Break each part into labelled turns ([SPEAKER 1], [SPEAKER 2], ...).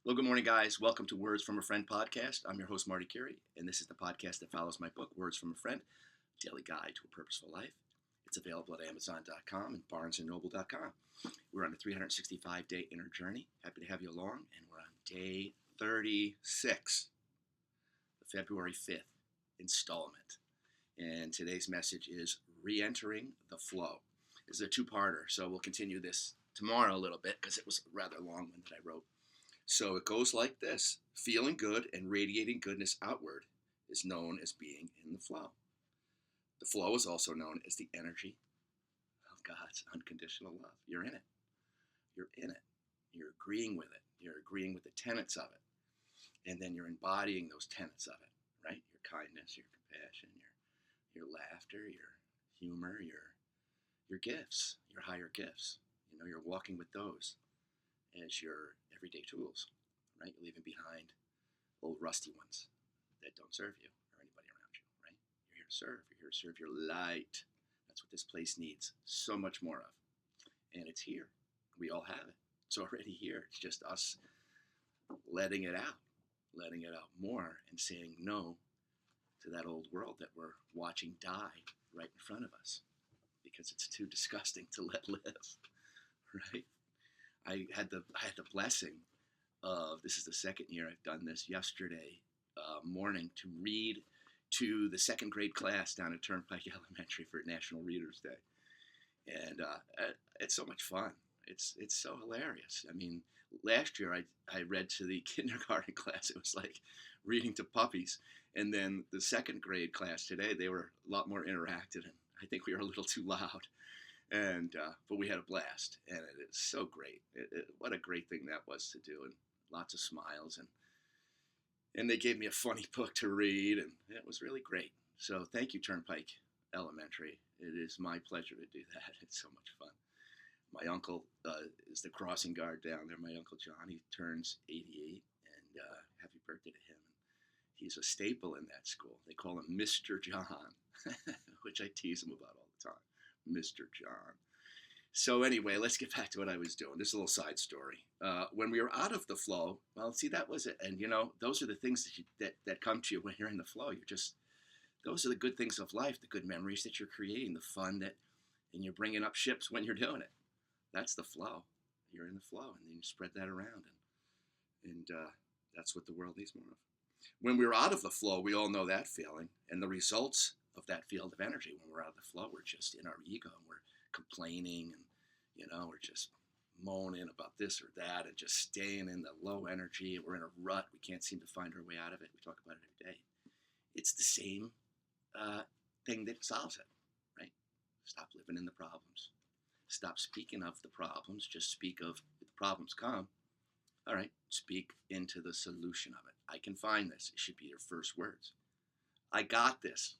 [SPEAKER 1] Well, good morning, guys. Welcome to Words from a Friend podcast. I'm your host, Marty Curie, and this is the podcast that follows my book, Words from a Friend, Daily Guide to a Purposeful Life. It's available at Amazon.com and BarnesandNoble.com. We're on a 365-day inner journey. Happy to have you along, and we're on day 36, the February 5th installment. And today's message is Re-entering the Flow. This is a two-parter, so we'll continue this tomorrow a little bit because it was a rather long one that I wrote. So it goes like this. Feeling good and radiating goodness outward is known as being in the flow. The flow is also known as the energy of God's unconditional love. You're in it. You're in it. You're agreeing with it. You're agreeing with the tenets of it. And then you're embodying those tenets of it, right? Your kindness, your compassion, your laughter, your humor, your gifts, your higher gifts. You're walking with those as your everyday tools, right? You're leaving behind old rusty ones that don't serve you or anybody around you, right? You're here to serve. You're here to serve your light. That's what this place needs so much more of. And it's here. We all have it. It's already here. It's just us letting it out more and saying no to that old world that we're watching die right in front of us because it's too disgusting to let live, right? I had the blessing of, this is the second year I've done this, yesterday morning to read to the second grade class down at Turnpike Elementary for National Readers Day. And it's so much fun. It's so hilarious. I mean, last year I read to the kindergarten class. It was like reading to puppies. And then the second grade class today, they were a lot more interactive. And I think we were a little too loud. But we had a blast, and it is so great. What a great thing that was to do, and lots of smiles, and they gave me a funny book to read, and it was really great. So thank you, Turnpike Elementary. It is my pleasure to do that. It's so much fun. My uncle is the crossing guard down there. My Uncle John, he turns 88, and happy birthday to him. He's a staple in that school. They call him Mr. John, which I tease him about all the time. Mr. John. So anyway, let's get back to what I was doing. This is a little side story. When we were out of the flow, well, see, that was it. And those are the things that come to you when you're in the flow. Those are the good things of life, the good memories that you're creating, the fun and you're bringing up ships when you're doing it. That's the flow. You're in the flow, and then you spread that around, and that's what the world needs more of. When we're out of the flow, we all know that feeling, and the results of that field of energy. When we're out of the flow, we're just in our ego, and we're complaining, and we're just moaning about this or that, and just staying in the low energy. We're in a rut. We can't seem to find our way out of it. We talk about it every day. It's the same thing that solves it, right? Stop living in the problems. Stop speaking of the problems. Just speak of, if the problems come, all right, speak into the solution of it. I can find this. It should be your first words. I got this.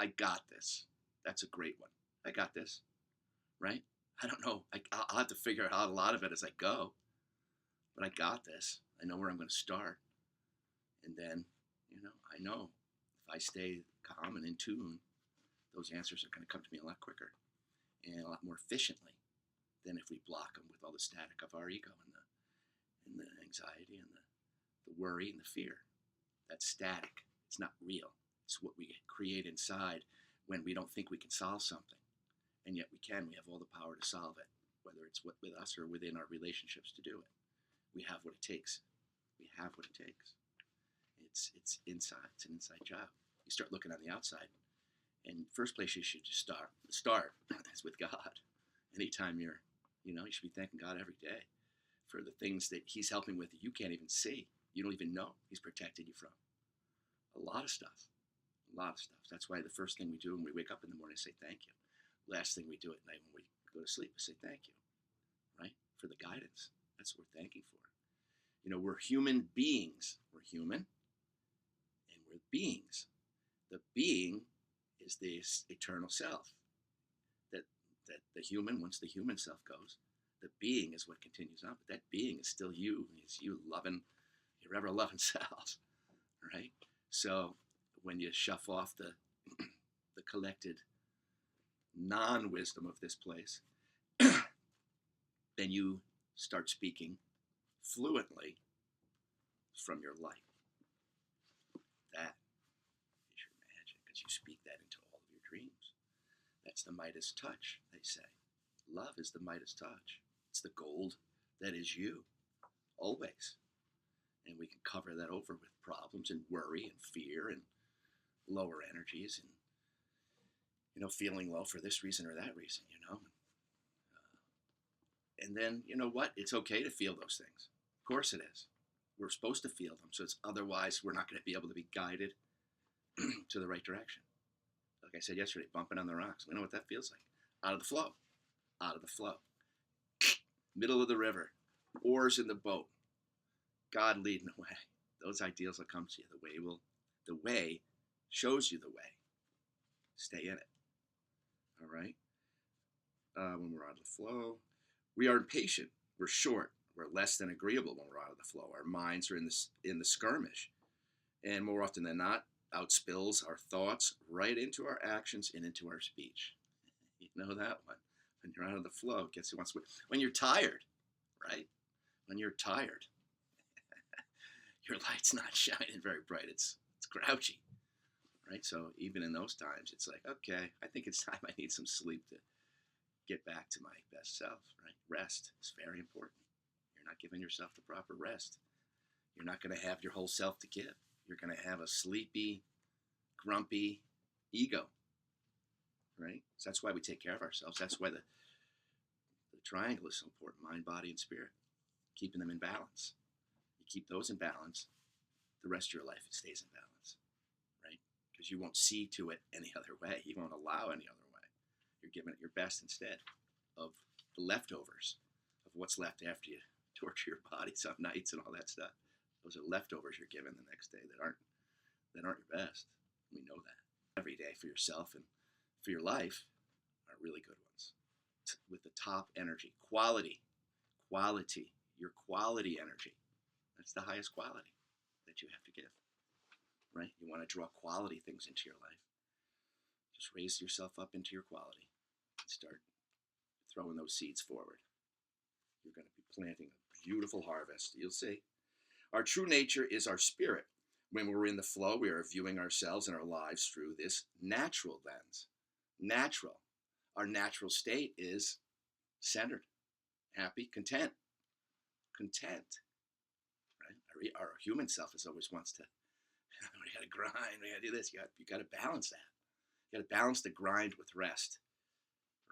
[SPEAKER 1] I got this. That's a great one. I got this, right? I don't know. I'll have to figure out a lot of it as I go, but I got this. I know where I'm going to start. And then, I know if I stay calm and in tune, those answers are going to come to me a lot quicker and a lot more efficiently than if we block them with all the static of our ego and the anxiety and the worry and the fear. That's static. It's not real. It's what we create inside when we don't think we can solve something. And yet we can. We have all the power to solve it, whether it's with us or within our relationships to do it. We have what it takes. We have what it takes. It's inside. It's an inside job. You start looking on the outside. And first place you should just start is with God. Anytime you should be thanking God every day for the things that he's helping with that you can't even see. You don't even know he's protecting you from. A lot of stuff. That's why the first thing we do when we wake up in the morning is say thank you. Last thing we do at night when we go to sleep is say thank you, right? For the guidance. That's what we're thanking for. We're human beings. We're human, and we're beings. The being is this eternal self. That the human, once the human self goes, the being is what continues on. But that being is still you. It's you loving your ever loving self, right? So when you shuff off the collected non-wisdom of this place, then you start speaking fluently from your light. That is your magic, because you speak that into all of your dreams. That's the Midas touch, they say. Love is the Midas touch. It's the gold that is you, always. And we can cover that over with problems and worry and fear and lower energies and, feeling low for this reason or that reason, And then, you know what? It's okay to feel those things. Of course it is. We're supposed to feel them. So otherwise, we're not going to be able to be guided to the right direction. Like I said yesterday, bumping on the rocks. We know what that feels like. Out of the flow. Out of the flow. Middle of the river. Oars in the boat. God leading the way. Those ideals will come to you. The way shows you the way. Stay in it. All right? When we're out of the flow, we are impatient. We're short. We're less than agreeable when we're out of the flow. Our minds are in the skirmish. And more often than not, outspills our thoughts right into our actions and into our speech. You know that one. When you're out of the flow, it gets you once. When you're tired, right? When you're tired, your light's not shining very bright. It's grouchy, right? So even in those times, it's like, okay, I think it's time I need some sleep to get back to my best self, right? Rest is very important. You're not giving yourself the proper rest. You're not going to have your whole self to give. You're going to have a sleepy, grumpy ego, right? So that's why we take care of ourselves. That's why the triangle is so important, mind, body, and spirit, keeping them in balance. You keep those in balance, the rest of your life, it stays in balance, right? Because you won't see to it any other way. You won't allow any other way. You're giving it your best instead of the leftovers of what's left after you torture your body some nights and all that stuff. Those are leftovers you're given the next day that aren't your best. We know that. Every day for yourself and for your life are really good ones. With the top energy, quality, your quality energy. That's the highest quality that you have to give, right? You want to draw quality things into your life. Just raise yourself up into your quality and start throwing those seeds forward. You're going to be planting a beautiful harvest. You'll see. Our true nature is our spirit. When we're in the flow, we are viewing ourselves and our lives through this natural lens. Natural. Our natural state is centered, happy, content. Content. Right? Our human self is always wants to, we got to grind, we got to do this. You got to balance that. You got to balance the grind with rest,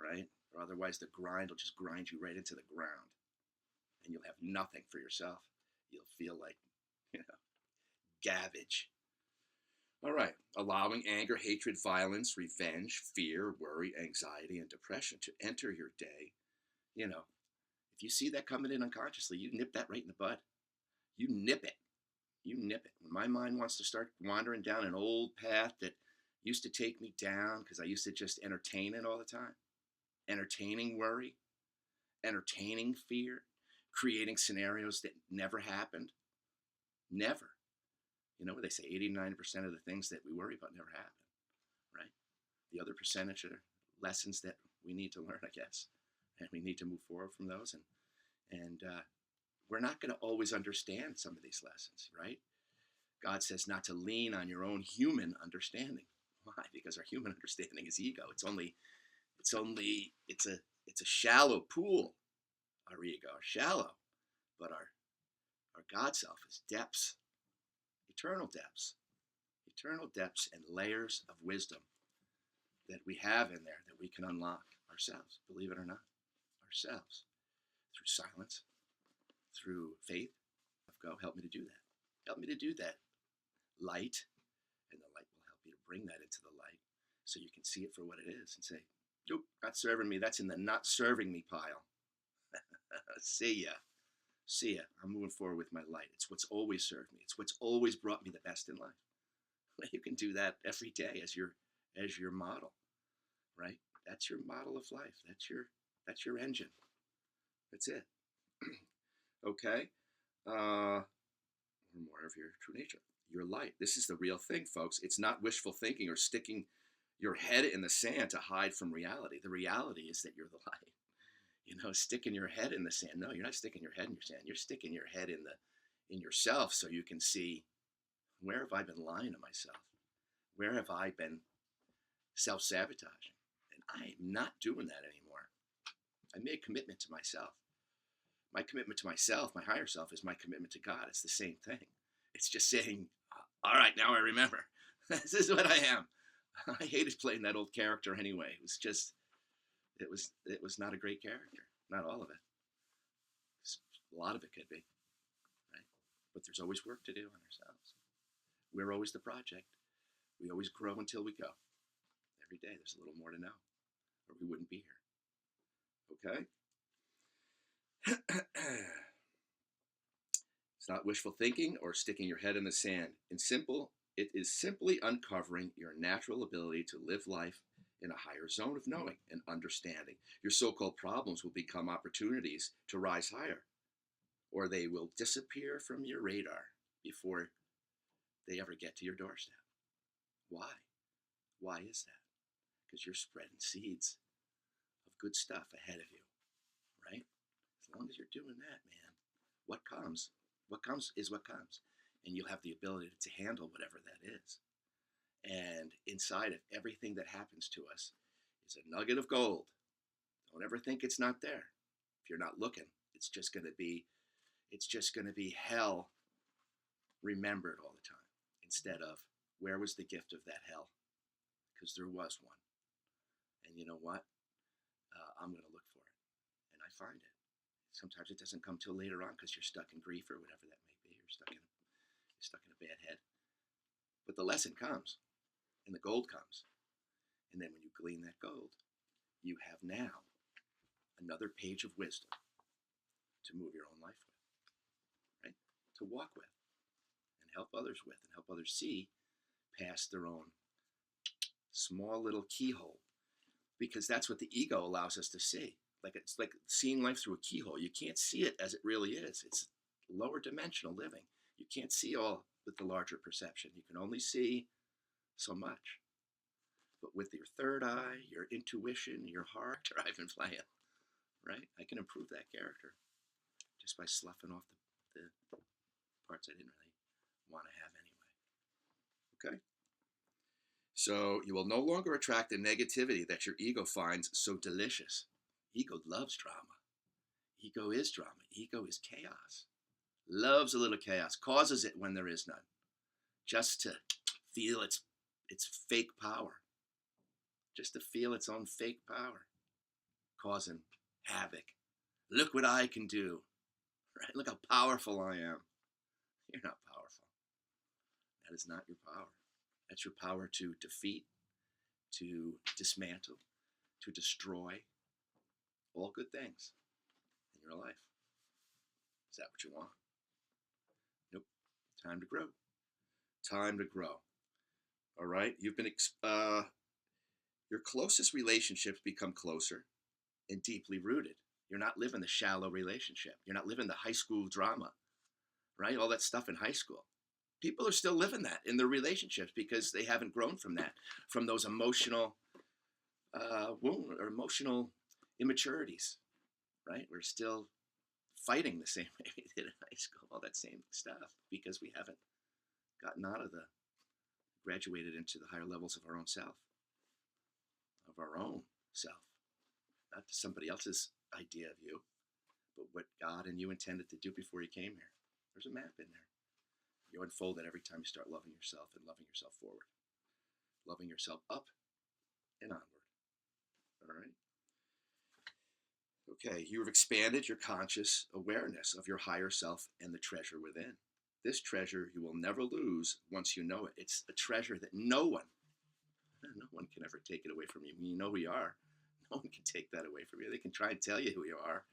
[SPEAKER 1] right? Or otherwise the grind will just grind you right into the ground and you'll have nothing for yourself. You'll feel like, garbage. All right. Allowing anger, hatred, violence, revenge, fear, worry, anxiety, and depression to enter your day. If you see that coming in unconsciously, you nip that right in the bud. You nip it. When my mind wants to start wandering down an old path that used to take me down because I used to just entertain it all the time, entertaining worry, entertaining fear, creating scenarios that never happened. Never. They say 89% of the things that we worry about never happen, right? The other percentage are lessons that we need to learn, I guess. And we need to move forward from those. And we're not going to always understand some of these lessons, right? God says not to lean on your own human understanding. Why? Because our human understanding is ego. It's a shallow pool. Our ego are shallow, but our God self is depths, eternal depths and layers of wisdom that we have in there that we can unlock ourselves, believe it or not, ourselves, through silence, through faith. Go, help me to do that. Help me to do that. Light, and the light will help you to bring that into the light so you can see it for what it is and say, nope, not serving me. That's in the not serving me pile. See ya. I'm moving forward with my light. It's what's always served me. It's what's always brought me the best in life. You can do that every day as your model, right? That's your model of life. That's your engine. That's it. Okay. More of your true nature. Your light. This is the real thing, folks. It's not wishful thinking or sticking your head in the sand to hide from reality. The reality is that you're the light. Sticking your head in the sand. No, you're not sticking your head in your sand. You're sticking your head in in yourself so you can see, where have I been lying to myself? Where have I been self-sabotaging? And I am not doing that anymore. I made a commitment to myself. My commitment to myself, my higher self, is my commitment to God. It's the same thing. It's just saying, all right, now I remember. This is what I am. I hated playing that old character anyway. It was not a great character. Not all of it. A lot of it could be, right? But there's always work to do on ourselves. We're always the project. We always grow until we go. Every day there's a little more to know, or we wouldn't be here. Okay? It's not wishful thinking or sticking your head in the sand. It is simply uncovering your natural ability to live life in a higher zone of knowing and understanding. Your so-called problems will become opportunities to rise higher, or they will disappear from your radar before they ever get to your doorstep. Why? Why is that? Because you're spreading seeds of good stuff ahead of you, right? As long as you're doing that, man, what comes is what comes. And you'll have the ability to handle whatever that is. And inside of everything that happens to us is a nugget of gold. Don't ever think it's not there. If you're not looking, it's just going to be hell remembered all the time, instead of, where was the gift of that hell? Because there was one. And you know what? I'm going to look for it. And I find it. Sometimes it doesn't come till later on because you're stuck in grief or whatever that may be. You're stuck in a bad head. But the lesson comes, and the gold comes. And then when you glean that gold, you have now another page of wisdom to move your own life with, right? To walk with, and help others with, and help others see past their own small little keyhole. Because that's what the ego allows us to see. It's like seeing life through a keyhole. You can't see it as it really is. It's lower dimensional living. You can't see all with the larger perception. You can only see so much. But with your third eye, your intuition, your heart, or I've been playing, right? I can improve that character just by sloughing off the parts I didn't really want to have anyway. Okay? So you will no longer attract the negativity that your ego finds so delicious. Ego loves drama. Ego is drama. Ego is chaos. Loves a little chaos. Causes it when there is none. Just to feel its fake power. Just to feel its own fake power. Causing havoc. Look what I can do. Right? Look how powerful I am. You're not powerful. That is not your power. That's your power to defeat, to dismantle, to destroy. All good things in your life. Is that what you want? Nope. Time to grow. Time to grow. All right? You've been, your closest relationships become closer and deeply rooted. You're not living the shallow relationship. You're not living the high school drama, right? All that stuff in high school. People are still living that in their relationships because they haven't grown from that, from those emotional wounds or emotional immaturities, right? We're still fighting the same way we did in high school, all that same stuff, because we haven't gotten out of graduated into the higher levels of our own self, not somebody else's idea of you, but what God and you intended to do before you came here. There's a map in there. You unfold that every time you start loving yourself and loving yourself forward, loving yourself up and onward. All right? Okay, you have expanded your conscious awareness of your higher self and the treasure within. This treasure you will never lose once you know it. It's a treasure that no one can ever take it away from you. When you know who you are, no one can take that away from you. They can try and tell you who you are,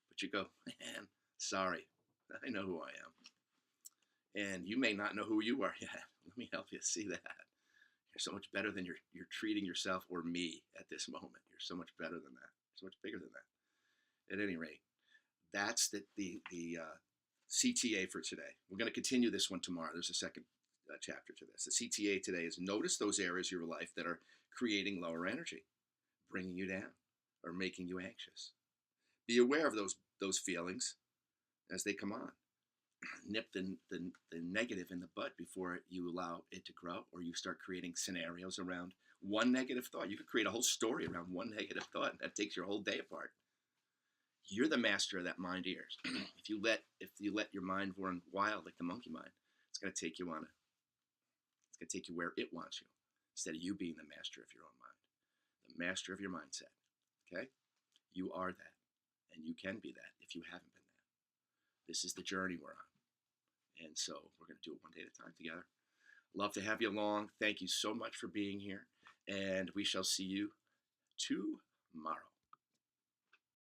[SPEAKER 1] but you go, man, sorry, I know who I am. And you may not know who you are yet. Let me help you see that. You're so much better than you're treating yourself or me at this moment. You're so much better than that. So much bigger than that. At any rate, that's the CTA for today. We're going to continue this one tomorrow. There's a second chapter to this. The CTA today is notice those areas of your life that are creating lower energy, bringing you down, or making you anxious. Be aware of those feelings as they come on. nip the negative in the bud before you allow it to grow, or you start creating scenarios around one negative thought. You could create a whole story around one negative thought, and that takes your whole day apart. You're the master of that mind ears. If you let your mind run wild like the monkey mind, it's gonna take you on a it's gonna take you where it wants you, instead of you being the master of your own mind, the master of your mindset. Okay? You are that, and you can be that if you haven't been that. This is the journey we're on. And so we're going to do it one day at a time together. Love to have you along. Thank you so much for being here. And we shall see you tomorrow.